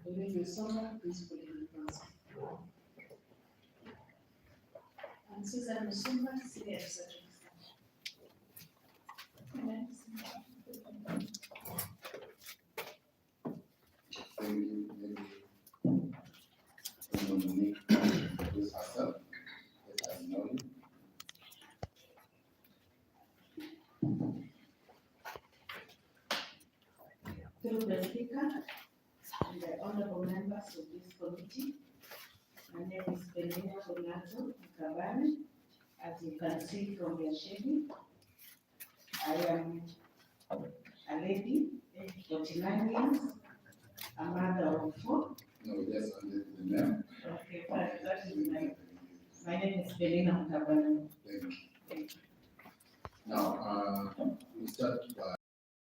During the summer, this political and Susan Musumba, Senior Research Nominee introduce herself. Let us know you. Through the speaker and the honorable members of this committee, my name is Penina Mukabane. As you can see from your schedule, I am a lady, 49 years, a mother of 4. No, just under the name. Okay, fine. That is my name is Penina Mukabane. Thank you. Now, we start by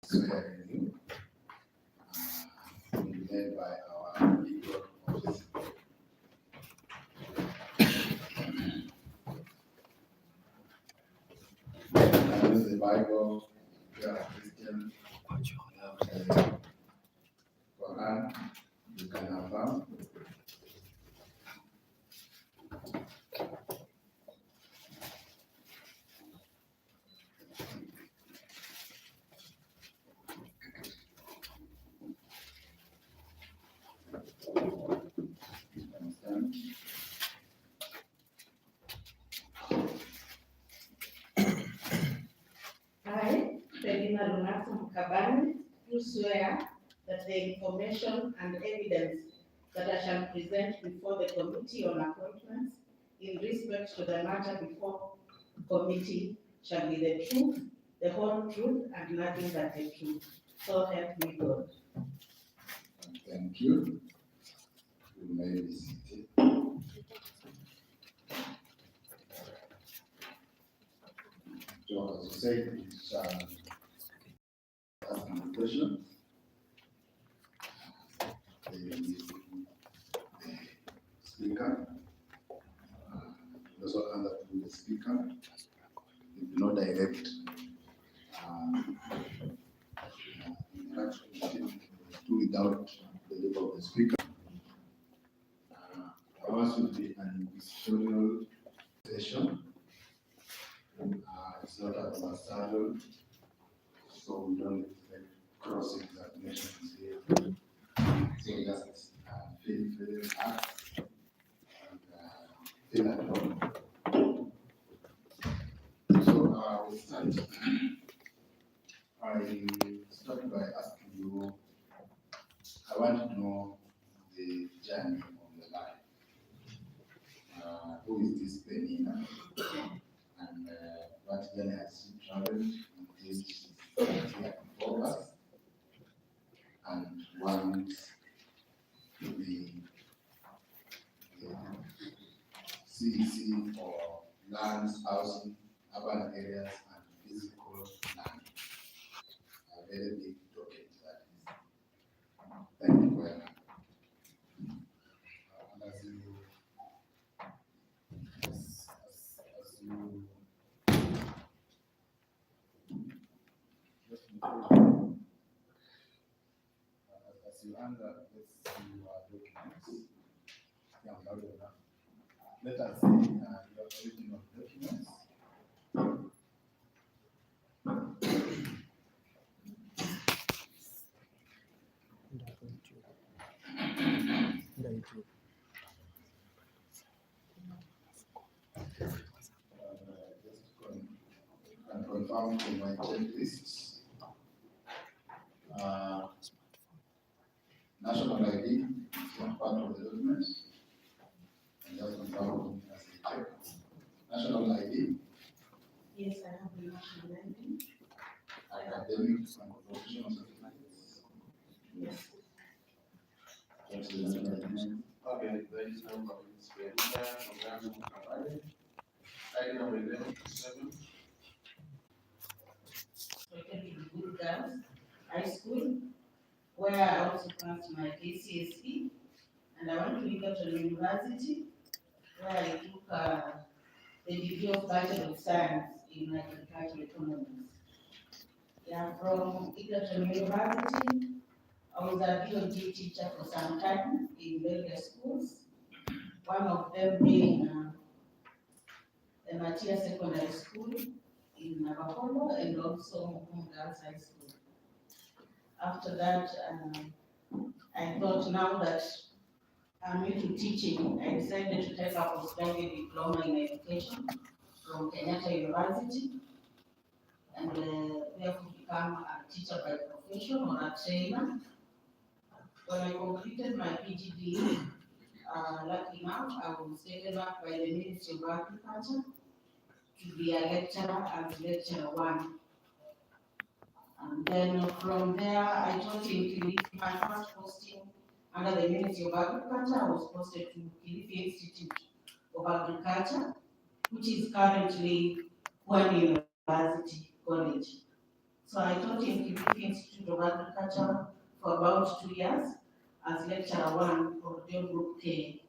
swearing you, led by our legal officer. Use the Bible, if you are a Christian, Quran, you can affirm. Understand? I, Penina Mukabane, do swear that the information and evidence that I shall present before the Committee on Appointments in respect to the matter before committee shall be the truth, the whole truth, and nothing but the truth. So help me God. Thank you. You may be seated. So, as you said, we shall ask some questions. The speaker, also under the speaker, you do not direct interaction without the level of the speaker. Ours will be an historical session. It's not adversarial, so we don't expect cross-examinations here. So just feel relaxed and feel at home. So we start. I start by asking you, I want to know the journey of your life. Who is this Penina? And what journey has she traveled in this year before us? And once the CEC or lands, housing, urban areas, and physical land. A very big topic that is. Thank you very much. As you answer, let's see your documents. Yeah, loud enough. Let us see your original documents. And confirm to my checklists. National ID is not part of the documents. And just confirm as a check. National ID. Yes, I have the national ID. Academics and professional certificates. Yes. Okay, ladies and gentlemen, it's Penina Mukabane. Item number 11-7. Located in Good Girls High School, where I also passed my KCSE, and I went to Egerton University, where I took the degree of Bachelor of Science in Agricultural Economics. Yeah, from Egerton University. I was a biology teacher for some time in various schools, one of them being the Matia Secondary School in Navajo and also Mukum Girls High School. After that, I thought now that I'm into teaching, I decided to take up a postgraduate diploma in education from Kenyatta University and therefore become a teacher by profession or a trainer. When I completed my PGD, lucky enough, I was taken up by the Ministry of Agriculture to be a lecturer as lecturer one. And then from there, I taught in Kilifi. My first posting under the Ministry of Agriculture, I was posted to Kilifi Institute of Agriculture, which is currently one university college. So I taught in Kilifi Institute of Agriculture for about 2 years as lecturer one for John Group K.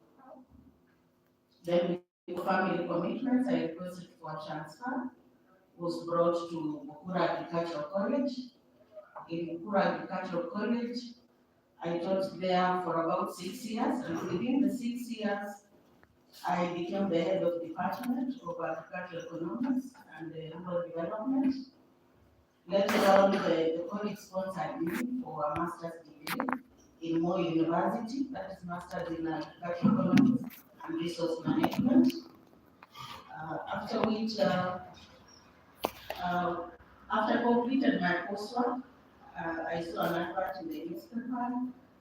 Then with family commitments, I requested for transfer, was brought to Mukura Agricultural College. In Mukura Agricultural College, I taught there for about 6 years, and within the 6 years, I became the head of department of agricultural economics and rural development. Later on, the college sponsored me for a master's degree in Moore University, that is master's in agricultural economics and resource management. After which, after completed my coursework, I saw an advert in the newspaper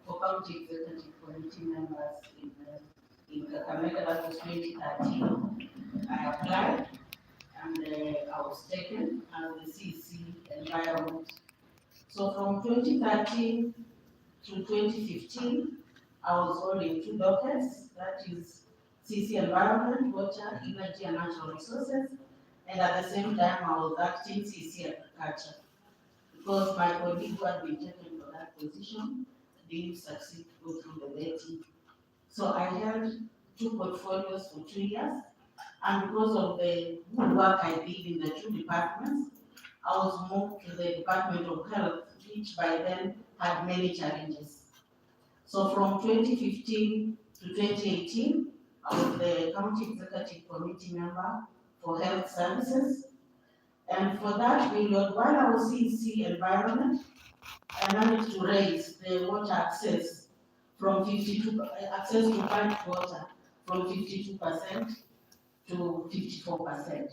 for county executive committee members in Kakamega. That was 2013. I applied and I was taken as the CEC environment. So from 2013 to 2015, I was holding 2 dockets, that is CEC environment, water, energy and natural resources, and at the same time I was acting CEC agriculture. Because my colleague who had been taken for that position didn't succeed to go through the vetting. So I held 2 portfolios for 2 years, and because of the good work I did in the 2 departments, I was moved to the Department of Health, which by then had many challenges. So from 2015 to 2018, I was the County Executive Committee member for Health Services. And for that period, while I was CEC environment, I managed to raise the water access from 52, access to piped water from 52% to 54%.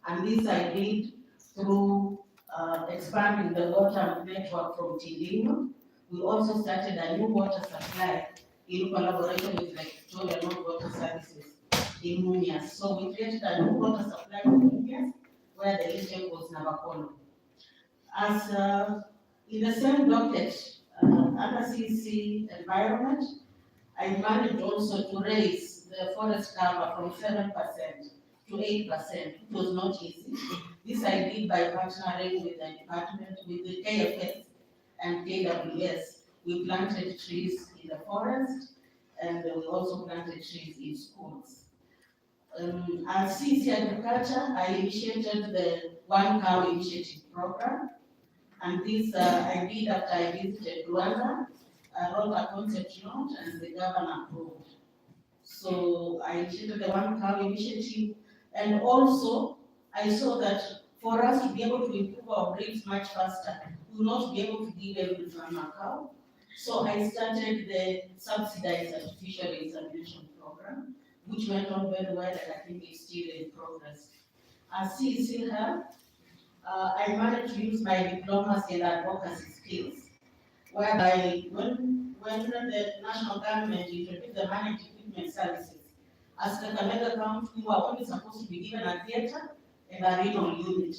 And this I did through expanding the water network from Tindino. We also started a new water supply in collaboration with Victoria North Water Services in Mumias. So we created a new water supply in Mumias where the intake was Navajo. As in the same docket, under CEC environment, I managed also to raise the forest cover from 7% to 8%. It was not easy. This I did by partnering with the department, with the KFS and KWS. We planted trees in the forest, and we also planted trees in schools. As CEC Agriculture, I initiated the One Cow Initiative program, and this I did after I visited Rwanda. I wrote a concept note and the governor approved. So I initiated the One Cow Initiative, and also I saw that for us to be able to improve our breeds much faster, we will not be able to give every farmer a cow. So I started the subsidized artificial insemination program, which went on very well, and I think it's still in progress. As CEC Health, I managed to use my diplomas in advocacy skills, whereby when the national government introduced the managed equipment services, as the Kakamega County, we were only supposed to be given a theatre and a renal unit.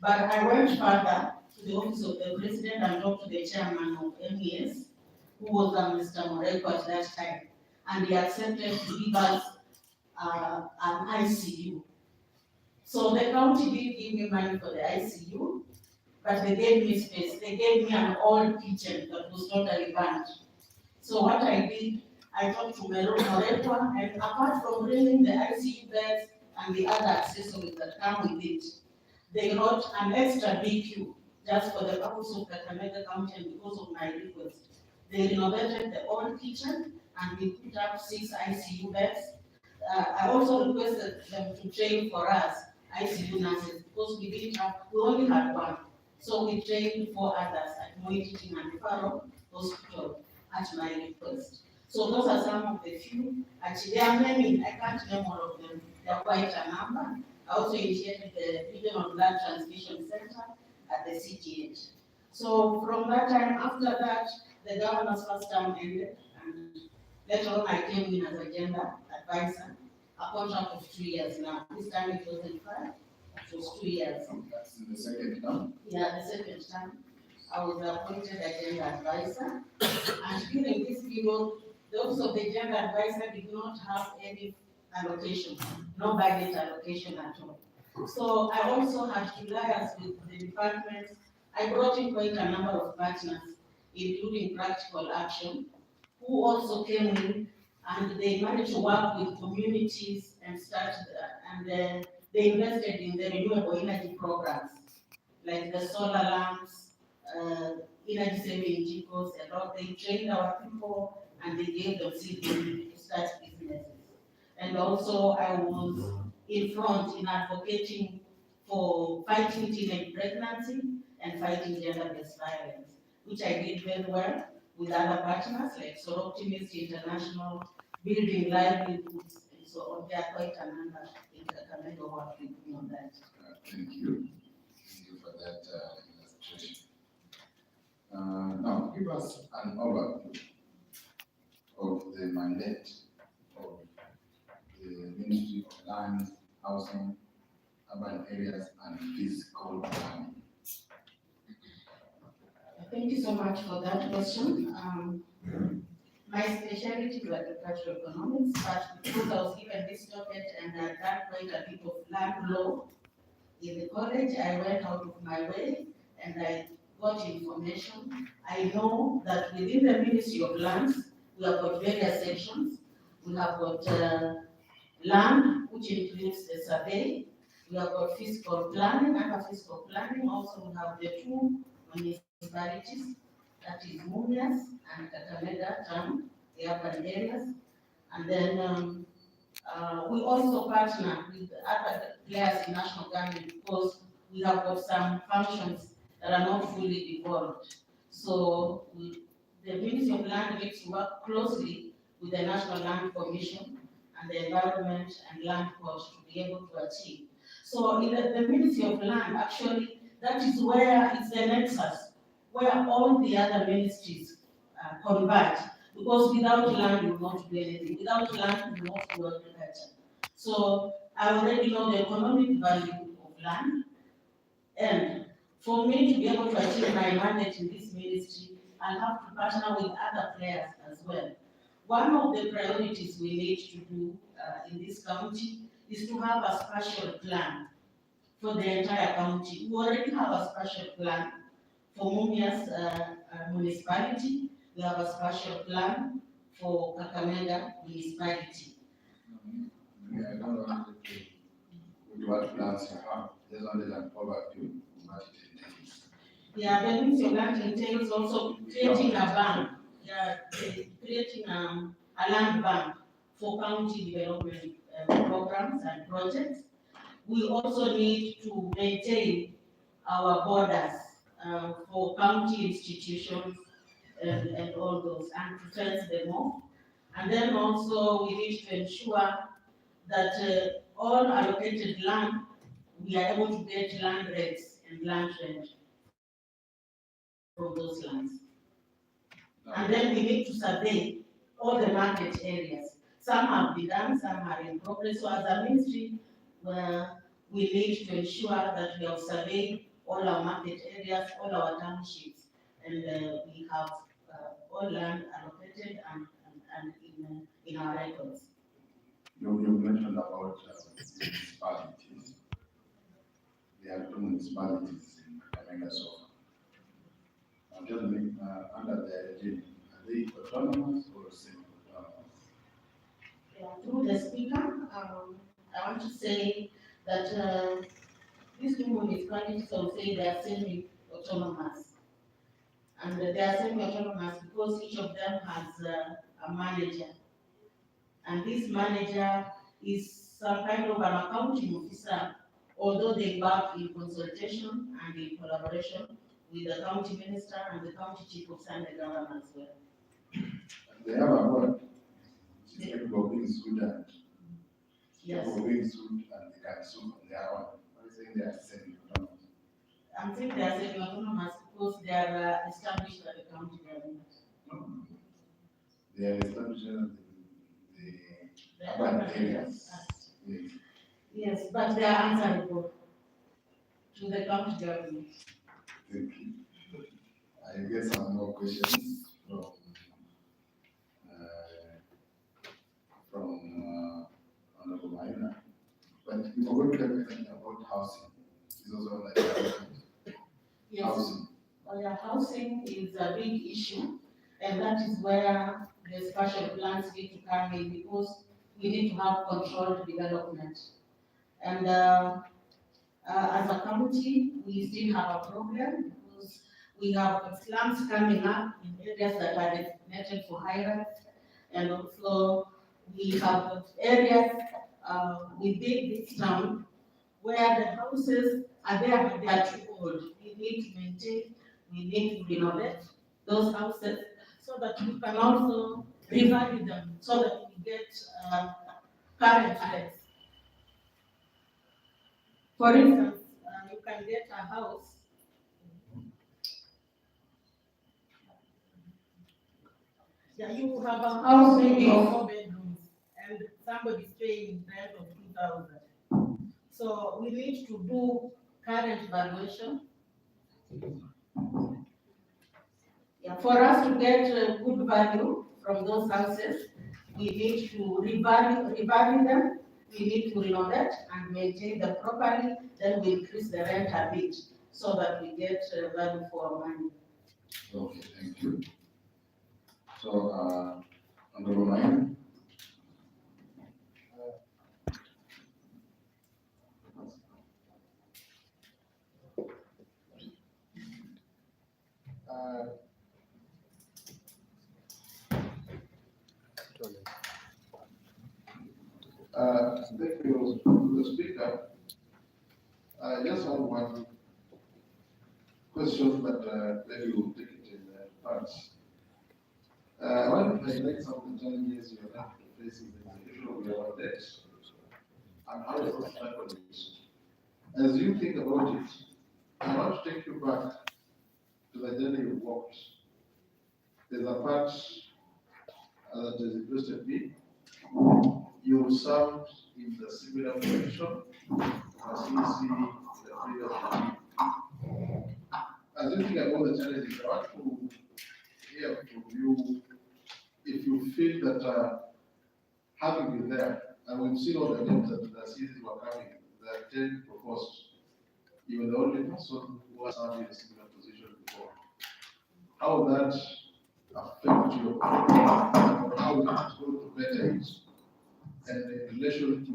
But I went further to the office of the president and talked to the chairman of MES, who was Mr. Moreko at that time, and he accepted to give us an ICU. So the county did give me money for the ICU, but they gave me space. They gave me an old kitchen that was totally burnt. So what I did, I talked to Moreko, and apart from bringing the ICU beds and the other accessories that come with it, they wrote an extra BQ just for the purpose of Kakamega County and because of my request. They renovated the old kitchen and we put up 6 ICU beds. I also requested them to train for us ICU nurses because we only had one. So we trained 4 others at Moi Teaching and Referral Hospital at my request. So those are some of the few. Actually, there are many, I can't name all of them. They are quite a number. I also initiated the Regional Blood Transfusion Center at the CGH. So from that time, after that, the governor's first term ended, and later on I came in as agenda advisor, a contract of 2 years now. This time it wasn't 5, it was 2 years. That's in the second term? Yeah, the second term. I was appointed agenda advisor, and during this period, those of the agenda advisor did not have any allocation, no budget allocation at all. So I also had to liaise with the department. I brought in quite a number of partners, including Practical Action, who also came in and they managed to work with communities and they invested in the renewable energy programs, like the solar lamps, energy saving vehicles, and all. They trained our people and they gave them seed money to start businesses. And also I was in front in advocating for fighting teenage pregnancy and fighting gender-based violence, which I did very well with other partners like Soroptimist International, Building Livelihoods, and so on. There are quite a number in Kakamega who are working on that. Thank you. Thank you for that illustration. Now, give us an overview of the mandate of the Ministry of Lands, Housing, Urban Areas, and Physical Planning. Thank you so much for that question. My specialty is agricultural economics, but because I was given this topic and I done quite a bit of land law in the college, I went out of my way and I got information. I know that within the Ministry of Lands, we have got various sections. We have got land, which includes the survey. We have got fiscal planning. Under fiscal planning, also we have the 2 municipalities, that is Mumias and Kakamega Town, the urban areas. And then we also partner with other players in national government because we have got some functions that are not fully devolved. So the Ministry of Land needs to work closely with the National Land Commission and the Environment and Land Court to be able to achieve. So in the Ministry of Land, actually, that is where it's the nexus, where all the other ministries converge. Because without land, you will not do anything. Without land, you will not do agriculture. So I already know the economic value of land. And for me to be able to achieve my mandate in this ministry, I'll have to partner with other players as well. One of the priorities we need to do in this county is to have a spatial plan for the entire county. We already have a spatial plan for Mumias municipality. We have a spatial plan for Kakamega municipality. I don't want to with what plans you have. Just wanted an overview of what it entails. Yeah, the Ministry of Land entails also creating a bank. Yeah, creating a land bank for county development programs and projects. We also need to maintain our borders for county institutions and all those, and to fence them off. And then also we need to ensure that all allocated land, we are able to get land rates and land rent from those lands. And then we need to survey all the market areas. Some have been done, some are in progress. So as a ministry, we need to ensure that we have surveyed all our market areas, all our townships, and we have all land allocated and in our records. You mentioned about municipalities. There are 2 municipalities in Kakamega so far. Now tell me, under the regime, are they autonomous or semi-autonomous? Yeah, through the speaker, I want to say that these 2 municipalities, I would say they are semi-autonomous. semi-autonomous. And they are semi-autonomous because each of them has a manager. And this manager is some kind of an accounting officer, although they work in consultation and in collaboration with the county minister and the county chief of Sunday government as well. They have a board. It's capable of being sued and Yes. capable of being sued and they can sue on their own. I'm saying they are semi-autonomous. I'm saying they are semi-autonomous because they are established by the county government. No. They are established in The urban urban areas. areas. Yes. Yes, but they are answerable to the county government. Thank you. I get some more questions from Honorable Maina. But if we're going to tell anything about housing, it's also like Yes. housing. Well, yeah, housing is a big issue, and that is where the special plans need to come in because we need to have controlled development. And as a county, we still have a problem because we have slums coming up in areas that are designated for high-rise, and also we have areas within this town where the houses are there, but they are too old. We need to maintain, we need to renovate those houses so that we can also revalue them, so that we get current rents. For instance, you can get a house. Yeah, you have a house maybe of 4 bedrooms, and somebody is paying rent of 2,000. So we need to do current valuation. Yeah, for us to get good value from those houses, we need to revalue them. We need to renovate and maintain them properly. Then we increase the rent a bit so that we get value for our money. Okay, thank you. So, Honorable Maina. Thank you, the Speaker. I just have one question, but maybe we'll take it in parts. I want to highlight some of the challenges you have to face in the execution of your debt and how to tackle it. As you think about it, I want to take you back to the journey you walked. There's a part that is interested me. You served in the similar position as CEC in the previous regime. As you think about the challenges, I want to hear from you if you feel that having been there, and we've seen all the names that the CEC were coming, the 10 proposed, you were the only person who has served in a similar position before. How will that affect your how will it go to better it? And in relation to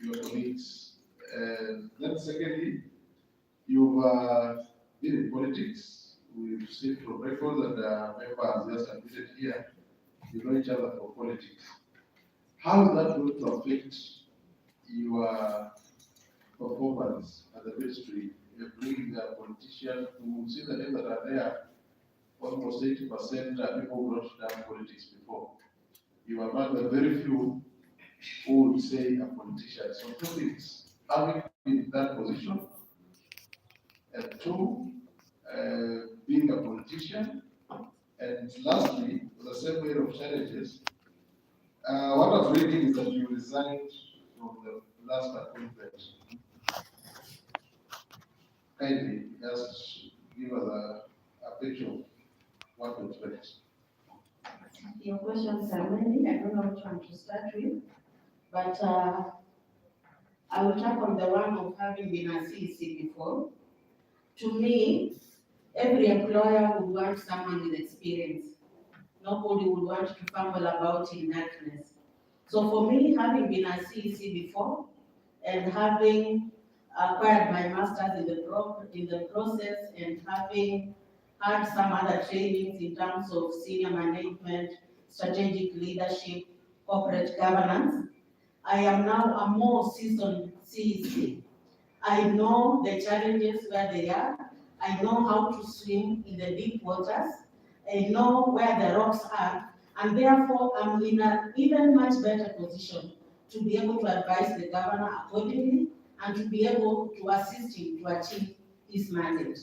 your colleagues. Then secondly, you've been in politics. We've seen from records and members just admitted here, you know each other for politics. How is that going to affect your performance at the ministry? You're bringing a politician who see the names that are there, almost 80% are people who brought down politics before. You are among the very few who would say a politician. So two things, having been in that position, and two, being a politician, and lastly, the same way of challenges. What I was reading is that you resigned from the last appointment. Kindly just give us a picture of what to expect. Your questions are many. I don't know which one to start with, but I will tackle the one of having been a CEC before. To me, every employer would want someone with experience. Nobody would want to fumble about in darkness. So for me, having been a CEC before and having acquired my master's in the process, and having had some other trainings in terms of senior management, strategic leadership, corporate governance. I am now a more seasoned CEC. I know the challenges where they are. I know how to swim in the deep waters. I know where the rocks are, and therefore I'm in an even much better position to be able to advise the governor accordingly and to be able to assist him to achieve his mandate.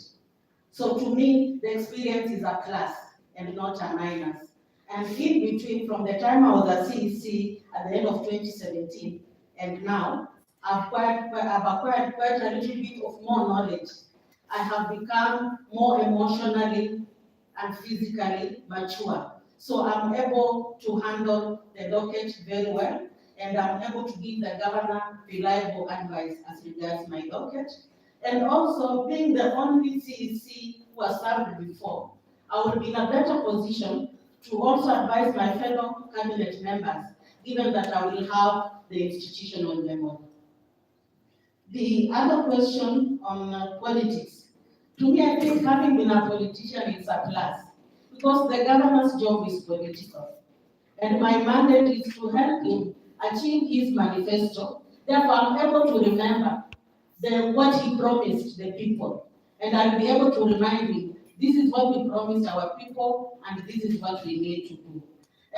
So to me, the experience is a plus and not a minus. And in between, from the time I was at CEC at the end of 2017 and now, I've acquired quite a little bit of more knowledge. I have become more emotionally and physically mature. So I'm able to handle the docket very well, and I'm able to give the governor reliable advice as regards my docket. And also, being the only CEC who has served before, I will be in a better position to also advise my fellow cabinet members, given that I will have the institutional memory. The other question on politics. To me, I think having been a politician is a plus, because the governor's job is political. And my mandate is to help him achieve his manifesto. Therefore, I'm able to remember what he promised the people. And I'll be able to remind him, this is what we promised our people, and this is what we need to do.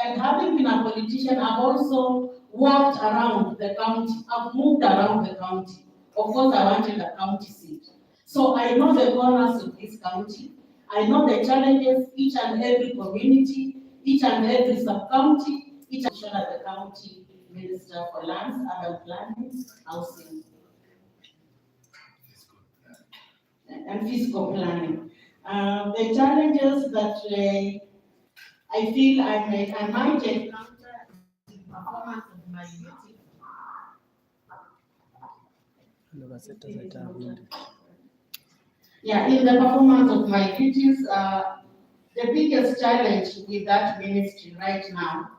And having been a politician, I've also walked around the county. I've moved around the county. Of course, I wanted a county seat. So I know the corners of this county. I know the challenges each and every community, each and every sub-county, each and as the county minister for lands, urban planning, housing, and fiscal planning. The challenges that I feel I might encounter in the performance of my duty. Yeah, in the performance of my duties, the biggest challenge with that ministry right now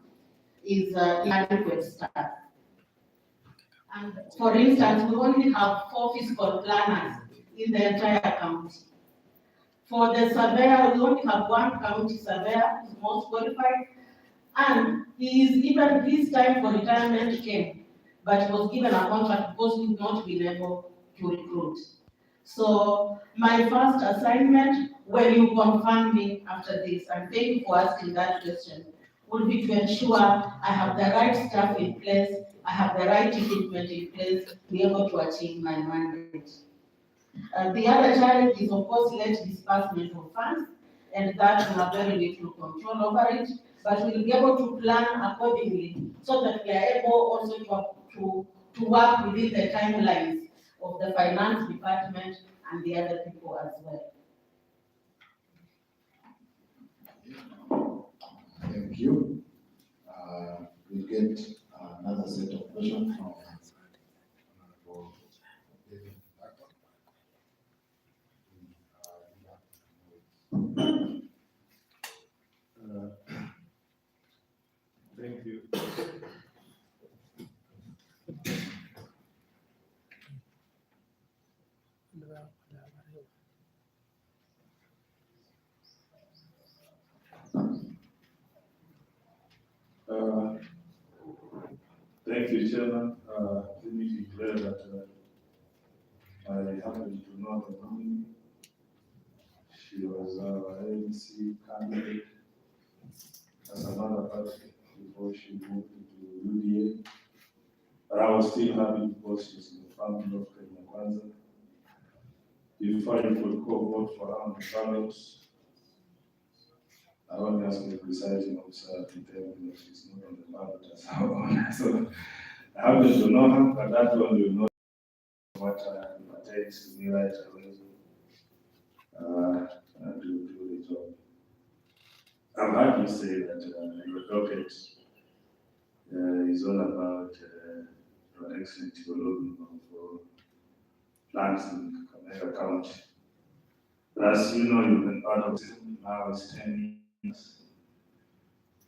is inadequate staff. And for instance, we only have 4 fiscal planners in the entire county. For the surveyor, we only have 1 county surveyor who's most qualified, and his time for retirement came, but he was given a contract because we've not been able to recruit. So my first assignment, when you confirm me after this, and thank you for asking that question, would be to ensure I have the right staff in place, I have the right equipment in place to be able to achieve my mandate. The other challenge is, of course, late disbursement of funds, and that we have very little control over it, but we'll be able to plan accordingly so that we are able also to work within the timelines of the finance department and the other people as well. Thank you. We'll get another set of questions from Thank you. Thank you, Chairman. Let me declare that I happen to know the nominee. She was our ANC candidate as another party before she moved to UDA. But I was still happy because she's in the family of Penina Mukabane. Before you could go vote for her on the ballots, I only asked the presiding officer to tell me that she's not on the ballot as her own. So I happen to know her, but that one will know what pertains to me right away. To do the job. I'm happy to say that your docket is all about your excellent development of plants in Penina County. As you know, you've been part of it now, it's 10 years.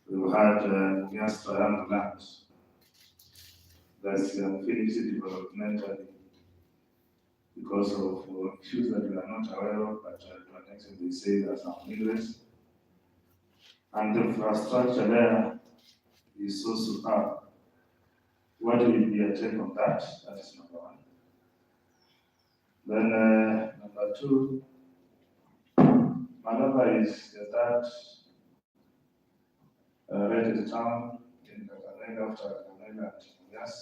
We've had CECM Lands. That's finished developmentally. because of issues that we are not aware of, but to an extent they say there are some hindrances. And the infrastructure there is so superb. What will be a take on that? That is number one. Then number two, Malaba is the third rated town in Kakamega after Kakamega and Mumias.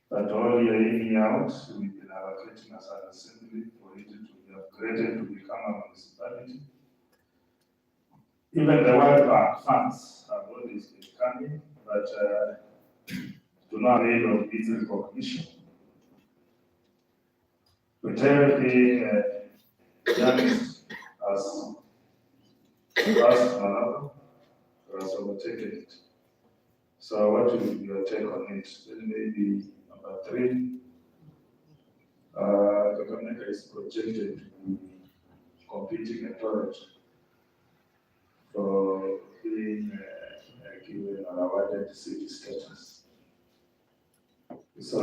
But all year in, year out, we've been allocating as an assembly for it to be upgraded to become a municipality. Even the World Bank funds have always been coming, but to no avail of its recognition. With everything done as Malaba has overtaken it. So what will be your take on it? Then maybe number three, Kakamega is projected to be competing authority for being given an awarded city status. So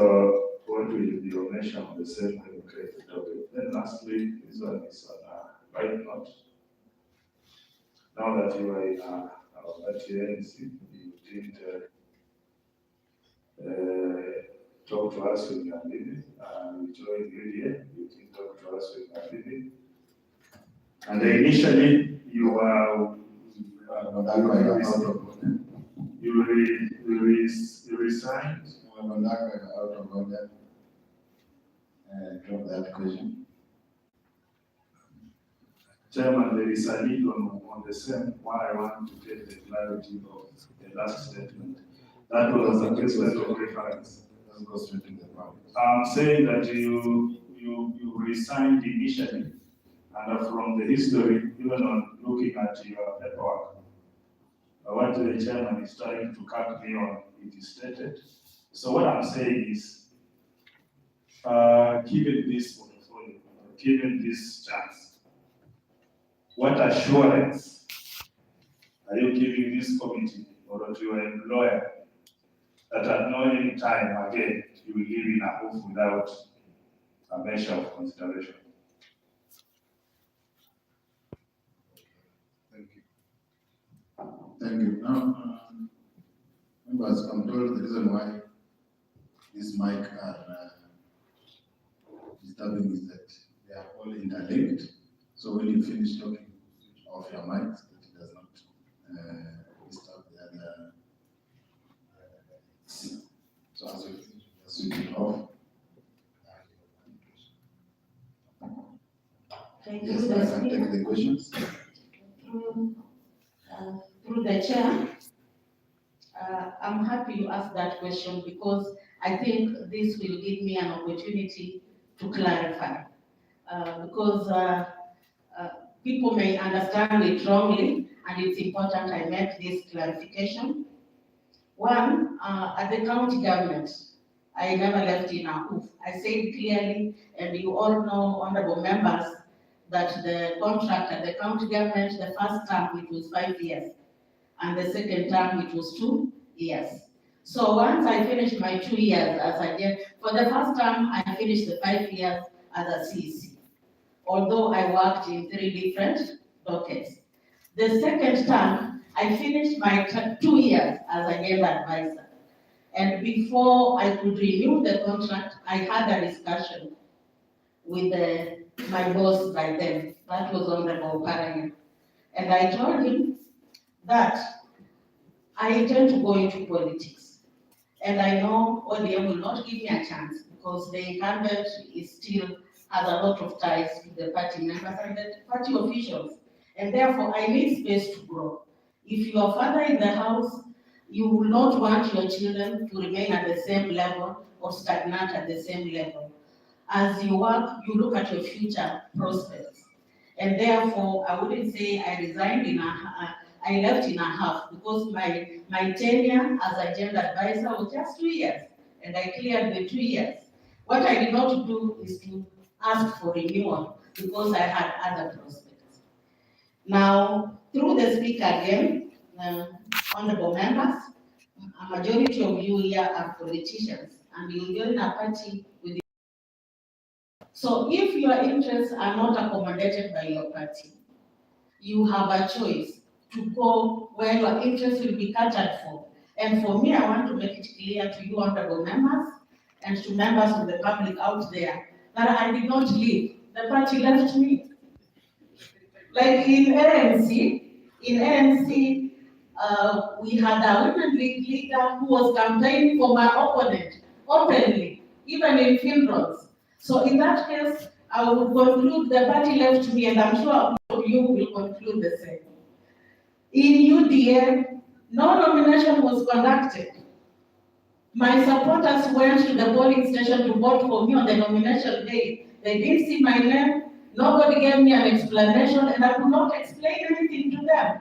what will be your measure on the same when you create the topic? Then lastly, this one is on a right note. Now that you are in our ANC, you did talk to us when you are leaving. We joined you here, you did talk to us when you are leaving. And initially, you were you resigned. Out of order. Drop that question. Chairman, there is a lead on the same why I want to get the clarity of the last statement. That was a case of reference. Let's go straight to the point. I'm saying that you resigned initially, and from the history, even on looking at your paperwork, what the chairman is trying to cut me on, it is stated. So what I'm saying is, given this portfolio, given this chance, what assurance are you giving this committee or to your employer that at no any time again you will live in a home without a measure of consideration? Thank you. Thank you. Now, members, I'm told the reason why this mic are disturbing is that they are all interlinked. So when you finish talking off your mic, it does not disturb the other. So as you finish, just switch it off. Thank Yes, you, I can take the questions. Through the chair, I'm happy you asked that question because I think this will give me an opportunity to clarify. Because people may understand it wrongly, and it's important I make this clarification. One, at the county government, I never left in a hoof. I said clearly, and you all know, honorable members, that the contract at the county government, the first term, it was 5 years, and the second term, it was 2 years. So once I finished my 2 years for the first term, I finished the 5 years as a CEC, although I worked in 3 different dockets. The second term, I finished my 2 years as a gender advisor. And before I could renew the contract, I had a discussion with my boss by then. That was Honorable Paranya. And I told him that I intend to go into politics. And I know ODM will not give me a chance because the incumbent still has a lot of ties to the party members and the party officials. And therefore, I need space to grow. If you are father in the house, you will not want your children to remain at the same level or stagnant at the same level. As you work, you look at your future prospects. And therefore, I wouldn't say I resigned I left in a half because my tenure as a gender advisor was just 2 years, and I cleared the 2 years. What I did not do is to ask for renewal because I had other prospects. Now, through the speaker again, honorable members, a majority of you here are politicians, and you join a party with So if your interests are not accommodated by your party, you have a choice to go where your interests will be catered for. And for me, I want to make it clear to you, honorable members, and to members of the public out there, that I did not leave. The party left me. Like in ANC, we had a women league leader who was campaigning for my opponent openly, even in field roads. So in that case, I will conclude the party left me, and I'm sure all of you will conclude the same. In UDA, no nomination was conducted. My supporters went to the polling station to vote for me on the nomination day. They didn't see my name. Nobody gave me an explanation, and I could not explain anything to them.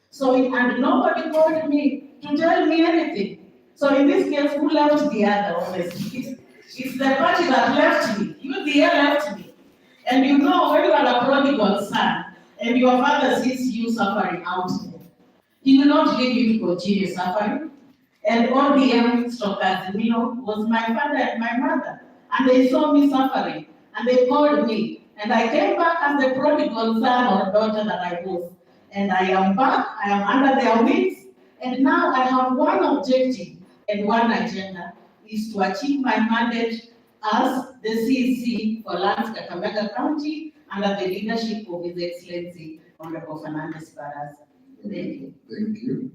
So, and nobody called me to tell me anything. So in this case, who left the other, honestly? It's the party that left me. UDA left me. And you know, when you are a prodigal son, and your father sees you suffering out there, he will not leave you to continue suffering. And ODM Stokazimino was my father and my mother. And they saw me suffering. And they called me. And I came back as the prodigal son or daughter that I was. And I am back, I am under their wings. And now I have one objective and one agenda, is to achieve my mandate as the CEC for Lands Kakamega County under the leadership of His Excellency Honorable Fernandez Barras. Thank you. Thank you.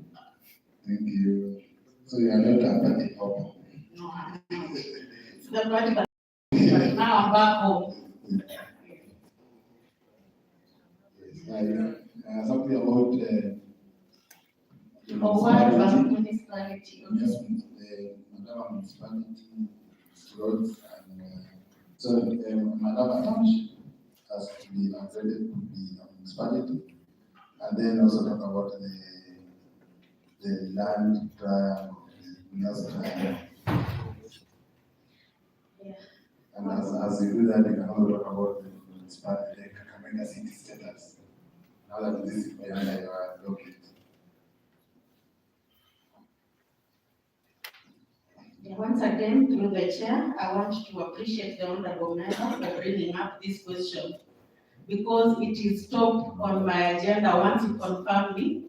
Thank you. So you are not a party hopper. No, I'm not. It's the party that now I'm back home. Yes, something about Municipality. yes, the Madama municipality roads and so Madama township has to be upgraded to be a municipality, and then also talk about the land triangle, the Minas triangle. Yeah. And as you do that, you can also talk about the municipality, the Kakamega city status. Now that this is under your docket. Once again, through the chair, I want to appreciate the honorable member for bringing up this question, because it is top on my agenda. Once you confirm me,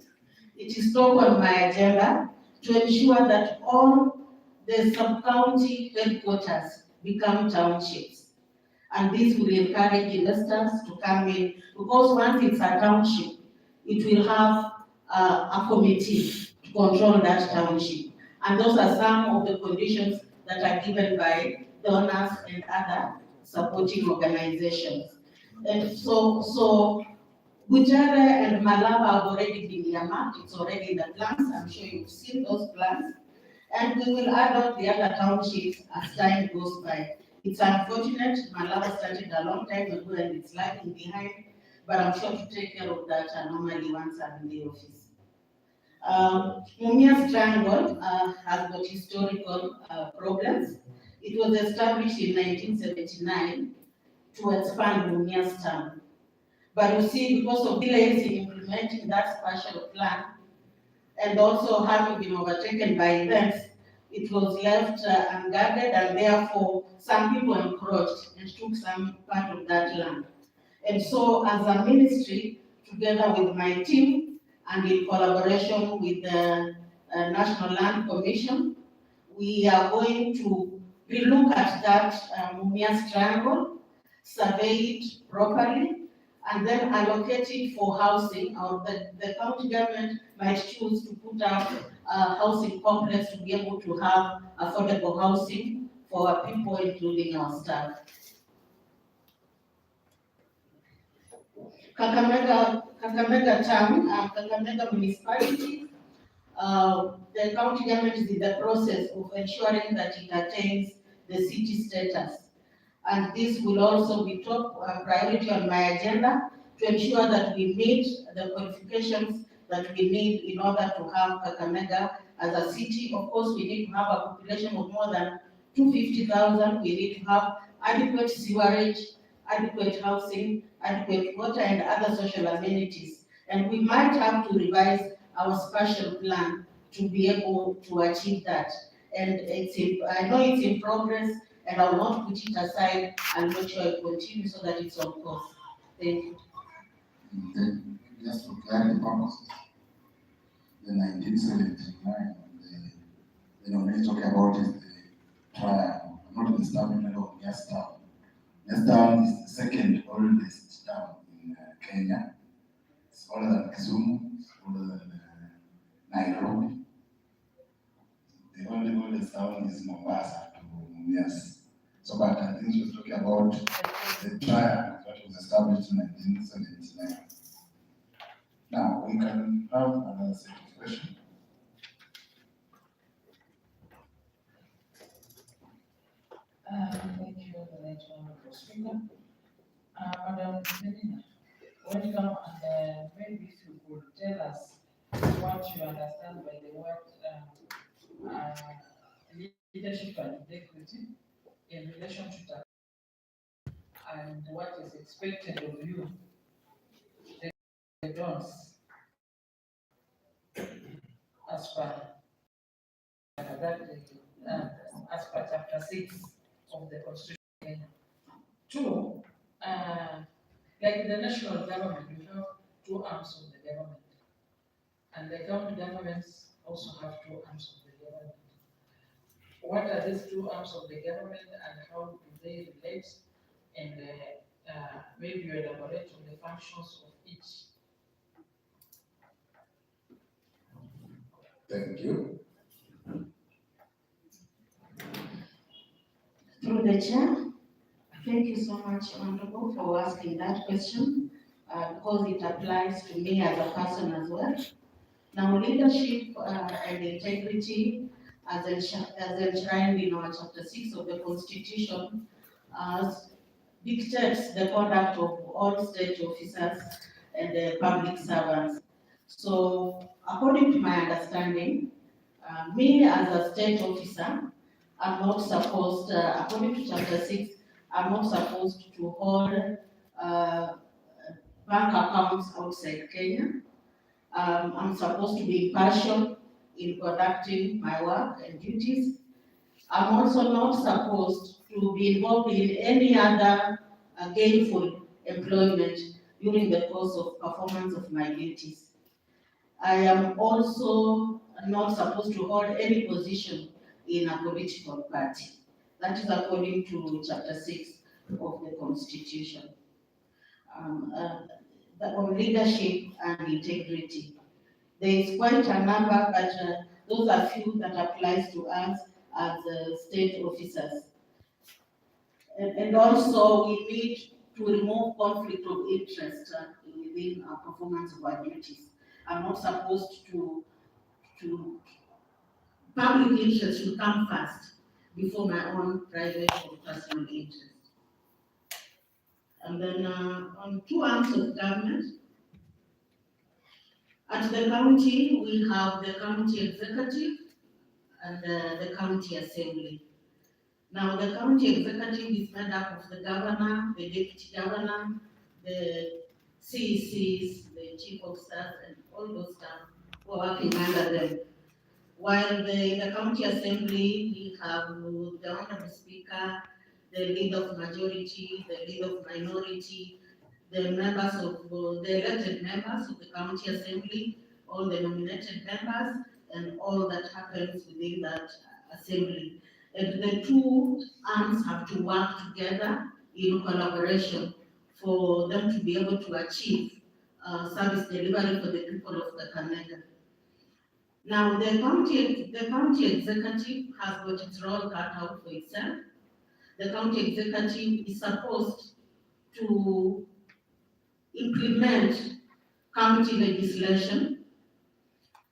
it is top on my agenda to ensure that all the sub-county headquarters become townships. And this will encourage investors to come in, because once it's a township, it will have a committee to control that township. And those are some of the conditions that are given by donors and other supporting organizations. And so Bujare and Malaba have already been earmarked. It's already in the plans. I'm sure you've seen those plans. And we will add on the other townships as time goes by. It's unfortunate, Malaba started a long time ago and it's lagging behind, but I'm sure to take care of that anomaly once I'm in the office. Mumias Triangle has got historical problems. It was established in 1979 to expand Mumias town. But you see, because of delays in implementing that spatial plan, and also having been overtaken by events, it was left unguarded, and therefore some people encroached and took some part of that land. And so as a ministry, together with my team and in collaboration with the National Land Commission, we are going to relook at that Mumias Triangle, survey it properly, and then allocate it for housing, or the county government might choose to put up a housing complex to be able to have affordable housing for our people, including our staff. Kakamega town, Kakamega municipality, the county government is in the process of ensuring that it attains the city status. And this will also be top priority on my agenda to ensure that we meet the qualifications that we need in order to have Kakamega as a city. Of course, we need to have a population of more than 250,000. We need to have adequate sewerage, adequate housing, adequate water, and other social amenities. And we might have to revise our spatial plan to be able to achieve that. And I know it's in progress, and I'll not put it aside. I'll make sure I continue so that it's on course. Thank you. Then, just to clarify purposes, the 1979, the nominee talking about is the trial, not the establishment of Yes Town. Yes Town is the second oldest town in Kenya. It's older than Kisumu, it's older than Nairobi. The only oldest town is Mombasa to Yes. So, but I think she was talking about the trial that was established in 1979. Now, we can have another set of questions. Thank you, the right honorable speaker. Madam Penina, welcome, and maybe if you could tell us what you understand by the word leadership and integrity in relation to tax, and what is expected of you, the don'ts, as per as per chapter 6 of the Constitution of Kenya. Two, like the national government, we have two arms of the government, and the county governments also have two arms of the government. What are these two arms of the government, and how do they relate? And maybe you elaborate on the functions of each. Thank you. Through the chair, thank you so much, Honorable, for asking that question, because it applies to me as a person as well. Now, leadership and integrity, as enshrined in our chapter 6 of the Constitution, dictates the conduct of all state officers and public servants. So, according to my understanding, me as a state officer, I'm not supposed, according to chapter 6, I'm not supposed to hold bank accounts outside Kenya. I'm supposed to be impartial in conducting my work and duties. I'm also not supposed to be involved in any other gainful employment during the course of performance of my duties. I am also not supposed to hold any position in a political party. That is according to chapter 6 of the Constitution. On leadership and integrity. There is quite a number, but those are few that applies to us as state officers. And also we need to remove conflict of interest within our performance of our duties. I'm not supposed to public interest should come first before my own private or personal interest. And then on two arms of government, at the county, we have the county executive and the county assembly. Now, the county executive is made up of the governor, the deputy governor, the CECs, the chief officers, and all those staff who are working under them. While the county assembly, we have the honorable speaker, the leader of majority, the leader of minority, the members of the elected members of the county assembly, all the nominated members, and all that happens within that assembly. And the two arms have to work together in collaboration for them to be able to achieve service delivery for the people of Kakamega. Now, the county executive has got its role cut out for itself. The county executive is supposed to implement county legislation.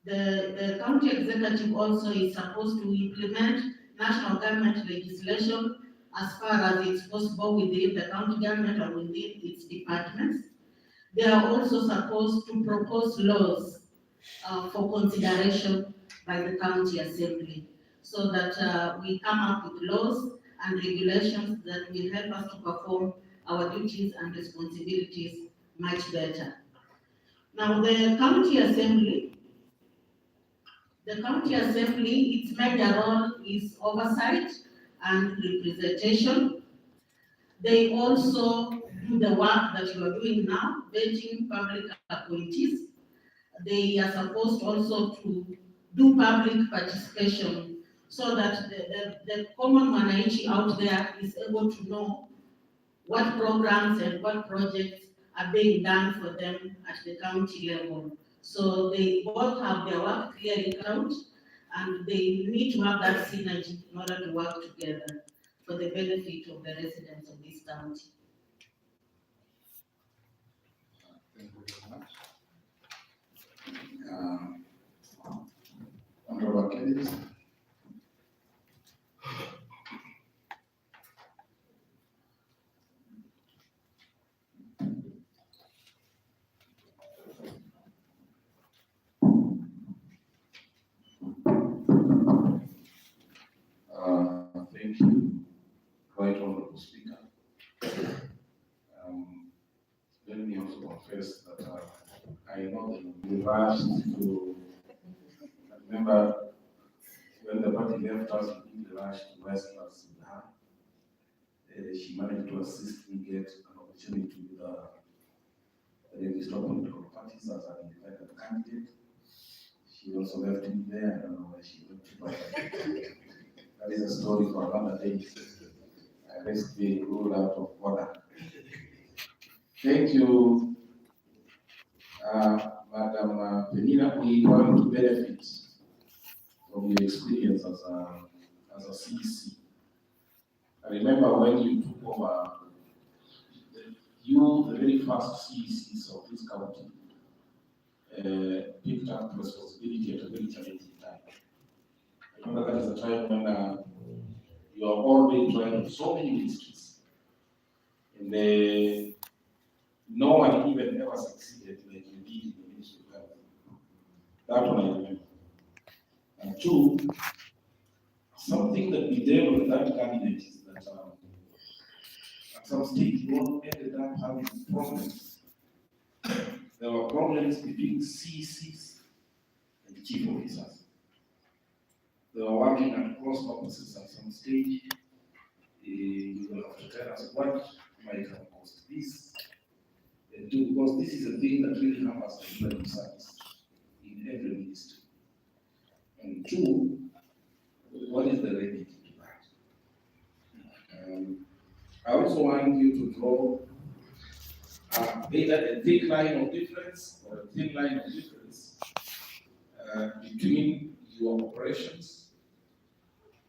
The county executive also is supposed to implement national government legislation as far as it's possible within the county government or within its departments. They are also supposed to propose laws for consideration by the county assembly, so that we come up with laws and regulations that will help us to perform our duties and responsibilities much better. Now, the county assembly, its major role is oversight and representation. They also do the work that you are doing now, vetting public appointees. They are supposed also to do public participation so that the common mwananchi out there is able to know what programs and what projects are being done for them at the county level. So they both have their work clearly out, and they need to have that synergy in order to work together for the benefit of the residents of this county. Thank you very much. Honorable candidates. Thank you, Right Honorable Speaker. Let me also confess that I know that we rushed to, I remember when the party left us, we did the rush to West Class in her. She managed to assist me get an opportunity with the registered political parties as an independent candidate. She also left me there, I don't know where she went to, but that is a story for another day. I basically ruled out of order. Thank you, Madam Penina. We want to benefit from your experience as a CEC. I remember when you took over, the very first CECs of this county picked up responsibility at a very challenging time. I remember that is a time when you are already trying to so many ministries, and no one even ever succeeded like you did in the Ministry of Health. That one I remember. And two, something that we did with that cabinet is that at some stage you all ended up having problems. There were problems between CECs and the chief officers. They were working at cross purposes at some stage. You will have to tell us what might have caused this. And two, because this is a thing that really happens to every service in every ministry. And two, what is the remedy to that? I also want you to draw either a thick line of difference or a thin line of difference between your operations,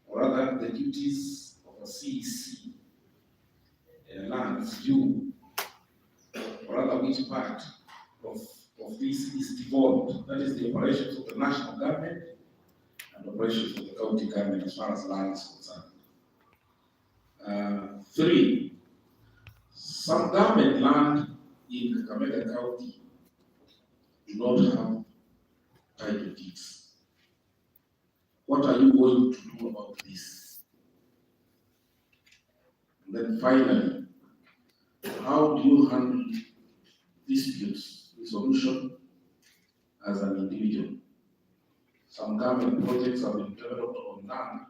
or rather the duties of a CEC lands you, or rather which part of this is devolved. That is the operations of the national government and operations of the county government as far as land is concerned. Three, some government land in Kakamega County do not have title deeds. What are you going to do about this? And then finally, how do you handle disputes resolution as an individual? Some government projects have been developed on land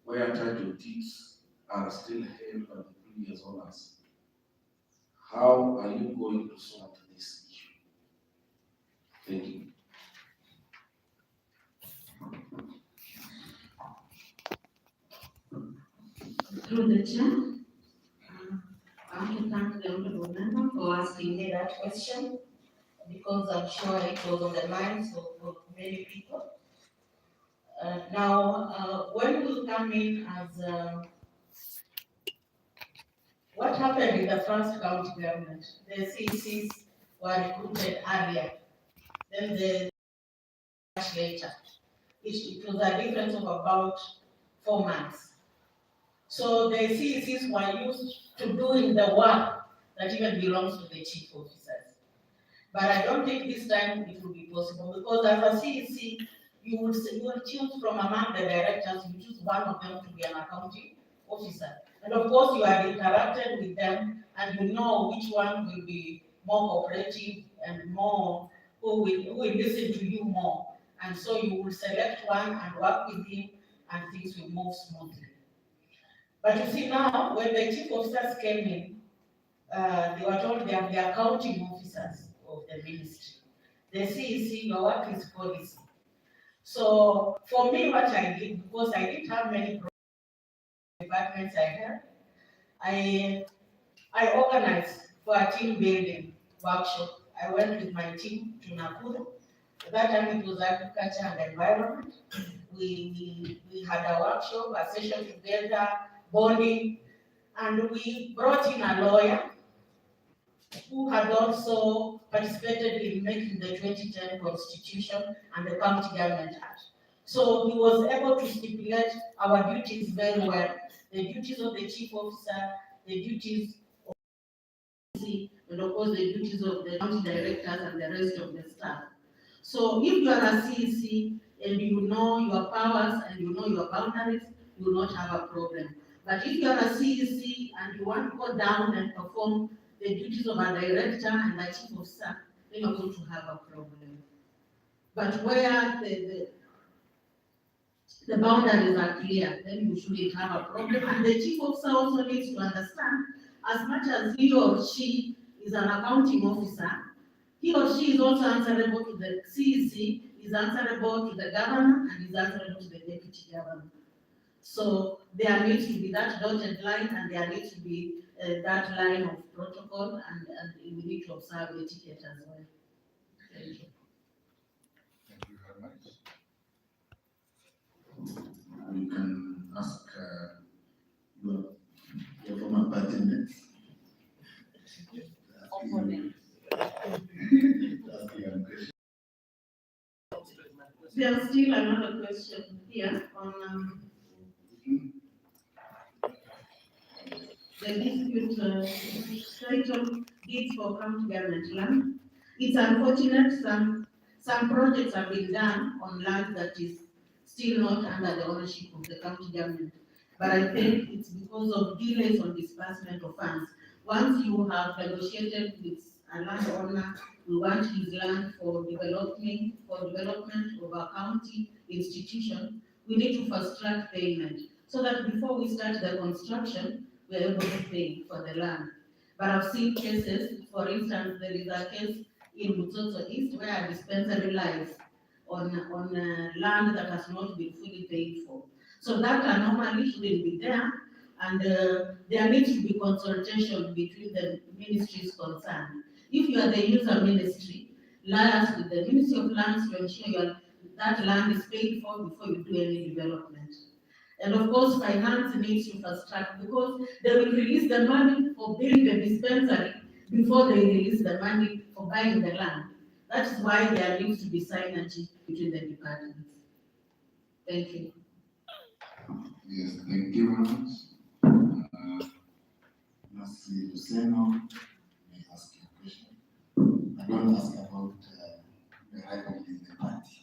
where title deeds are still held by the previous owners. How are you going to solve this issue? Thank you. Through the chair, I want to thank the honorable member for asking me that question, because I'm sure it was on the minds of many people. When we come in as what happened in the first county government, the CECs were recruited earlier, then the much later. It was a difference of about 4 months. So the CECs were used to doing the work that even belongs to the chief officers. But I don't think this time it will be possible, because as a CEC, you will choose from among the directors, you choose one of them to be an accounting officer. And of course, you are interacted with them, and you know which one will be more cooperative and more, who will listen to you more. And so you will select one and work with him, and things will move smoothly. But you see now, when the chief officers came in, they were told they are the accounting officers of the ministry. The CEC, your work is policy. So for me, what I did, because I didn't have many departments I had, I organized for a team building workshop. I went with my team to Nakuru. At that time it was agriculture and environment. We had a workshop, a session together, bonding, and we brought in a lawyer who had also participated in making the 2010 Constitution and the County Government Act. So he was able to stipulate our duties very well, the duties of the chief officer, the duties of the and of course the duties of the county directors and the rest of the staff. So if you are a CEC and you know your powers and you know your boundaries, you will not have a problem. But if you are a CEC and you want to go down and perform the duties of a director and a chief officer, then you're going to have a problem. But where the boundaries are clear, then you shouldn't have a problem. And the chief officer also needs to understand, as much as he or she is an accounting officer, he or she is also answerable to the CEC, is answerable to the governor, and is answerable to the deputy governor. So there needs to be that dotted line, and there needs to be that line of protocol, and we need to observe etiquette as well. Thank you. Thank you very much. You can ask your former party mates. Opponent. There's still another question here on the dispute title deeds for county government land. It's unfortunate some projects have been done on land that is still not under the ownership of the county government. But I think it's because of delays on disbursement of funds. Once you have negotiated with a landowner, we want his land for development of a county institution, we need to fast track payment so that before we start the construction, we're able to pay for the land. But I've seen cases, for instance, there is a case in Butsotso East where a dispensary lies on land that has not been fully paid for. So that anomaly shouldn't be there, and there needs to be consultation between the ministries concerned. If you are the user ministry, liaise with the Ministry of Lands to ensure that land is paid for before you do any development. And of course, finance needs to fast track because they will release the money for building the dispensary before they release the money for buying the land. That is why there needs to be synergy between the departments. Thank you. Yes, thank you very much. Nancy Luceno, may ask you a question. I don't ask about the rivalry in the party.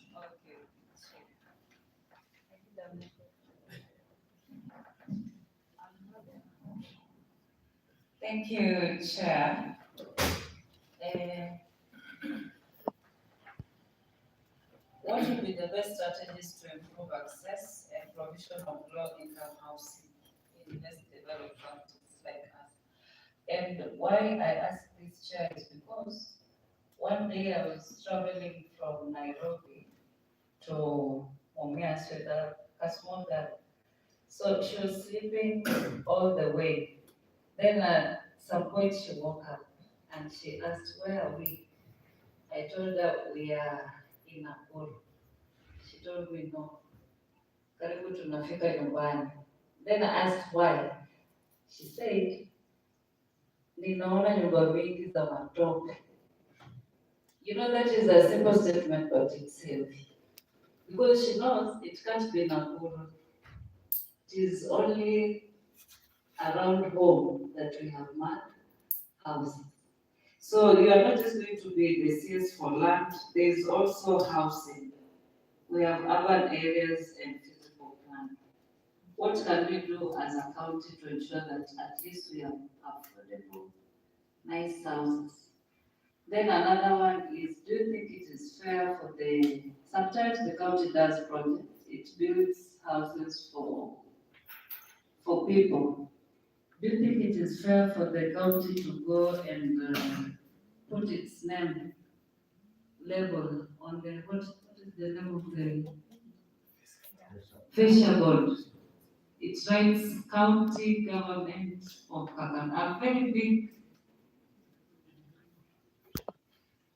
Thank you, Chair. What would be the best strategies to improve access and provision of low-income housing in less developed countries like us? And why I ask this, Chair, is because one day I was traveling from Nairobi to Mumias with a small girl. So she was sleeping all the way. Then at some point she woke up and she asked, "Where are we?" I told her we are in Nakuru. She told me no. Karibu tunafika nyumbani. Then I asked why. She said, "Ninaona nyumba mingi za matope." You know, that is a simple statement, but it's heavy. Because she knows it can't be Nakuru. It is only around home that we have mad houses. So you are not just going to be the CS for land, there is also housing. We have urban areas and physical plan. What can we do as a county to ensure that at least we have affordable, nice houses? Then another one is, do you think it is fair for sometimes the county does projects, it builds houses for for people. Do you think it is fair for the county to go and put its name label on the, what is the name of the facial board? It writes County Government of Kakamega, a very big.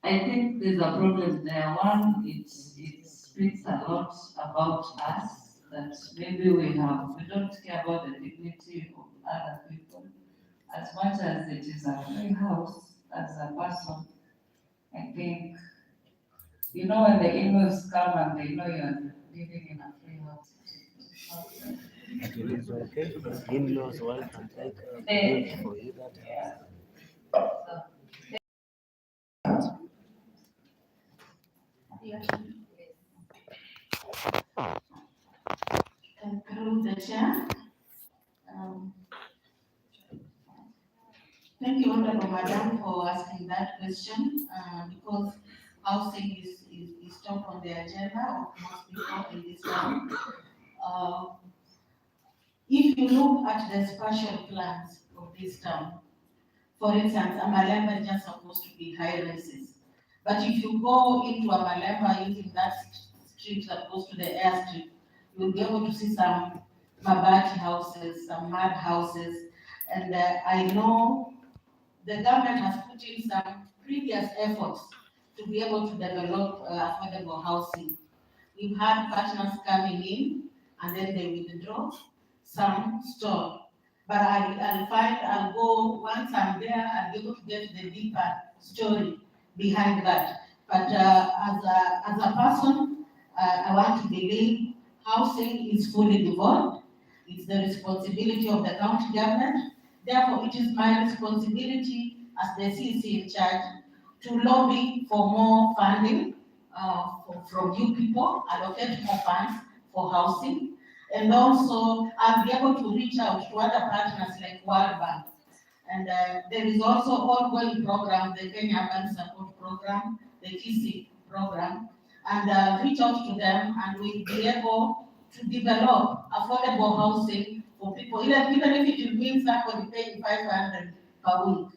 I think there's a problem there. One, it speaks a lot about us, that maybe we don't care about the dignity of other people. As much as it is a free house, as a person, I think, you know, when the in-laws come and they know you're living in a free house. It is okay. In-laws wife and take They- for you that Yeah. Through the chair. Thank you, Honorable Madam, for asking that question, because housing is top on the agenda of most people in this town. If you look at the spatial plans of this town, for instance, Amalemba is just supposed to be high rises. But if you go into Amalemba using that street that goes to the airstrip, you'll be able to see some mabati houses, some mud houses. And I know the government has put in some previous efforts to be able to develop affordable housing. We've had partners coming in and then they withdraw, some stall. But I'll go, once I'm there, I'll be able to get the deeper story behind that. But as a person, I want to believe housing is fully devolved. It's the responsibility of the county government. Therefore, it is my responsibility as the CEC in charge to lobby for more funding from you people, allocate more funds for housing. And also, I'll be able to reach out to other partners like World Bank. And there is also ongoing program, the Kenya Urban Support Program, the KISI program, and reach out to them, and we'll be able to develop affordable housing for people, even if it means somebody paying 500 per week,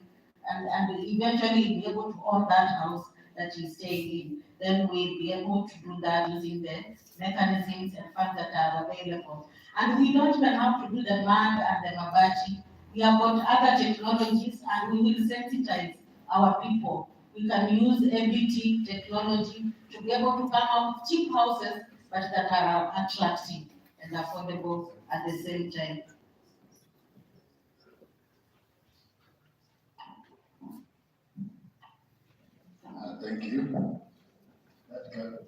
and eventually be able to own that house that you stay in. Then we'll be able to do that using the mechanisms and funds that are available. And we don't even have to do the mud and the mabati. We have got other technologies, and we will sensitize our people. We can use MBT technology to be able to come up with cheap houses, but that are attractive and affordable at the same time. Thank you. That kind of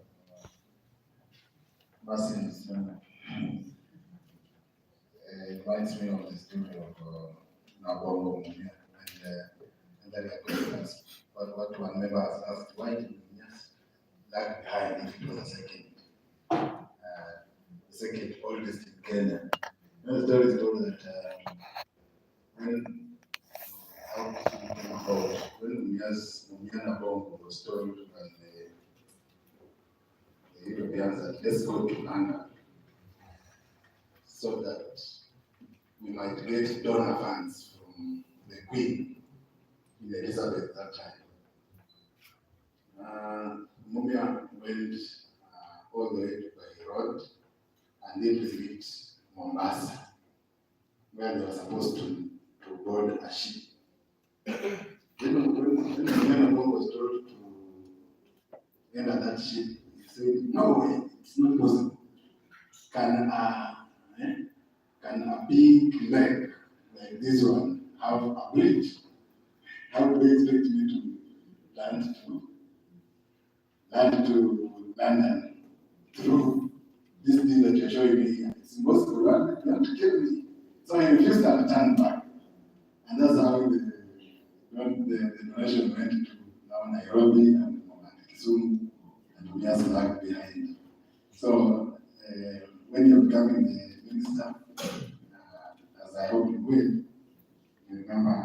Mercy's reminds me of the story of Nabongo Munya and then I could ask, what one member has asked, why did Munyas lag behind if it was a second? The second oldest in Kenya. The story is told that when Munyas Nabongo was told by the Europeans that let's go to Ghana so that we might get donor funds from the Queen, Queen Elizabeth that time. Mumia went all the way by road and then reached Mombasa, where they were supposed to board a ship. When Mumia was told to enter that ship, he said, no way, it's not possible. Can a big leg like this one have a bridge? How do they expect me to land to London through this thing that you're showing me here? It's impossible. You want to kill me. So he refused and turned back. And that's how the donation went to now Nairobi and Kisumu, and we just lag behind. So when you're becoming the minister, as I hope you will, you remember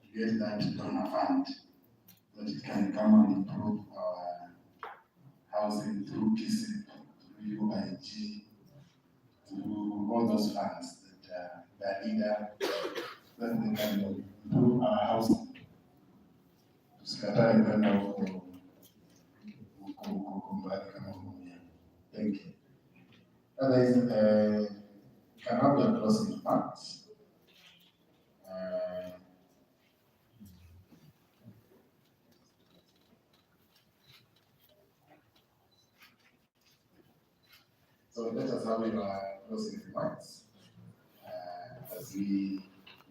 to get that donor fund so that it can come and improve our housing through KISI, through UIG, through all those funds that the leader, that's the kind of improve our housing. Tusikatae kwenda huko mbali kama mmoja. Thank you. Otherwise, can have your closing remarks. So let us have your closing remarks as we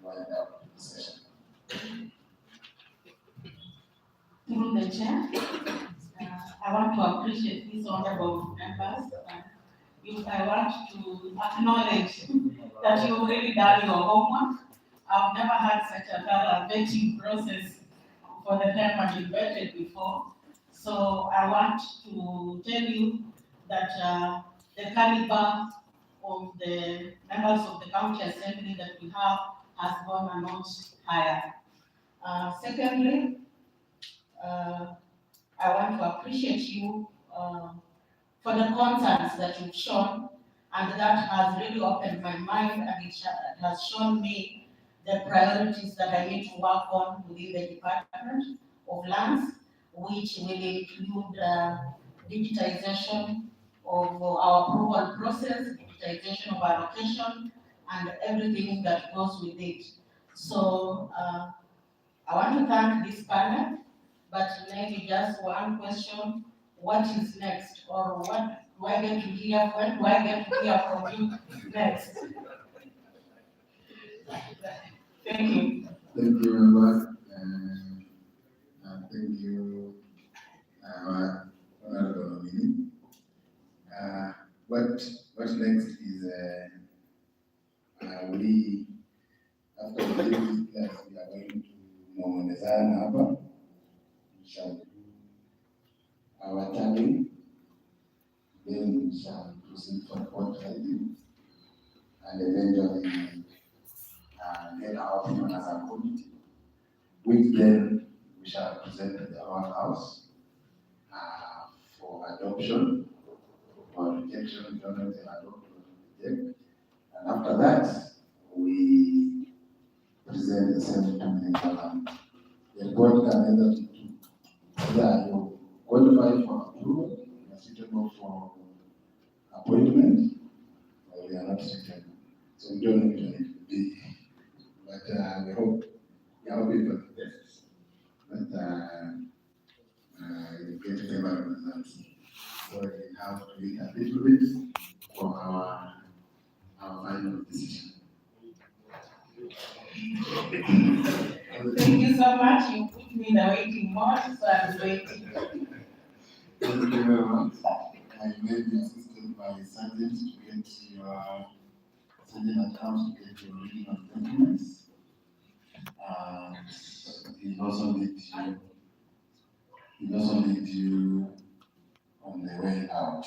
wind up the session. Through the chair, I want to appreciate these honorable members. I want to acknowledge that you've really done your homework. I've never had such a thorough vetting process for the time I've been vetted before. So I want to tell you that the caliber of the members of the county assembly that we have has gone a notch higher. Secondly, I want to appreciate you for the concerns that you've shown, and that has really opened my mind, and it has shown me the priorities that I need to work on within the Department of Lands, which will include digitization of our approval process, digitization of allocation, and everything that goes with it. So I want to thank this panel, but maybe just one question: what is next, or what do I get to hear? When do I get to hear from you next? Thank you. Thank you, Member. Thank you, Honorable nominee. What next is we, after we leave this class, we are going to Momonezana hapa. We shall do our tallying, then we shall proceed for court writing, and eventually get our opinion as a committee, which then we shall present to the Royal House for adoption or rejection, if you want to adopt or reject. And after that, we present the same to the Parliament. The board can either do either you qualify for approval, you are suitable for appointment, or you are not suitable. So we don't need to be, but we hope we are hoping for the best. But you get favorable results. So we have to wait a little bit for our final decision. Thank you so much. You put me in the waiting mode, so I'm waiting. Thank you very much. I may be assisted by Sergeant to get your Sergeant at Arms to get your original documents. He also need you on the way out.